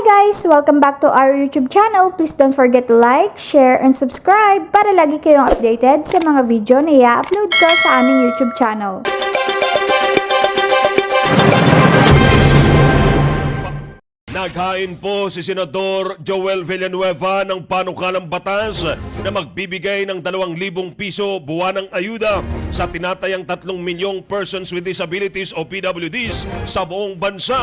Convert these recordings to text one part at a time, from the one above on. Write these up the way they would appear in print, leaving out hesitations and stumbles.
guys! Welcome back to our YouTube channel. Please don't forget to like, share, and subscribe para lagi kayong updated sa mga video na i-upload ko sa aming YouTube channel. Naghain po si Senador Joel Villanueva ng panukalang batas na magbibigay ng 2,000 piso buwanang ayuda sa tinatayang 3 milyong persons with disabilities o PWDs sa buong bansa.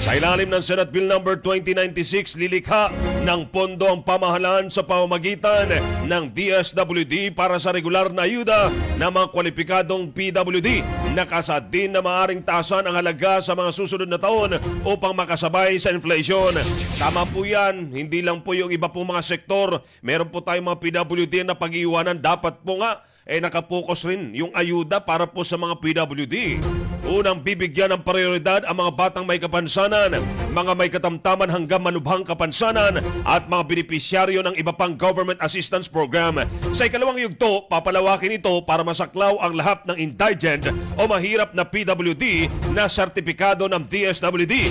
Sa ilalim ng Senate Bill No. 2096, lilikha ng pondo ang pamahalaan sa pamamagitan ng DSWD para sa regular na ayuda ng mga kwalipikadong PWD. Nakasad din na maaaring taasan ang halaga sa mga susunod na taon upang makasabay sa inflation. Tama po yan, hindi lang po yung iba pong mga sektor. Meron po tayong mga PWD na pag-iwanan. Dapat po nga nakapokus rin yung ayuda para po sa mga PWD. Unang bibigyan ng prioridad ang mga batang may kapansanan, mga may katamtaman hanggang malubhang kapansanan at mga benepisyaryo ng iba pang government assistance program. Sa ikalawang yugto, papalawakin ito para masaklaw ang lahat ng indigent o mahirap na PWD na sertipikado ng DSWD.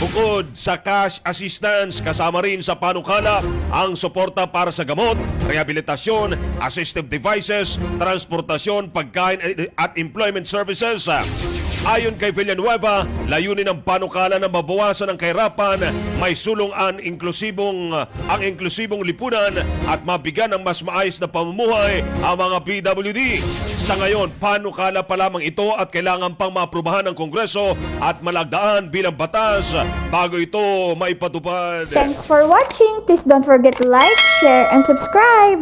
Bukod sa cash assistance, kasama rin sa panukala ang suporta para sa gamot, rehabilitasyon, assistive devices, transportasyon, pagkain at employment services. Ayon kay Villanueva, layunin ng panukala na mabawasan ang kahirapan, may sulong ang inklusibong lipunan at mabigyan ng mas maayos na pamumuhay ang mga PWD. Sa ngayon, panukala pa lamang ito at kailangan pang maaprubahan ng Kongreso at malagdaan bilang batas bago ito maipatupad. Thanks for watching! Please don't forget to like, share, and subscribe!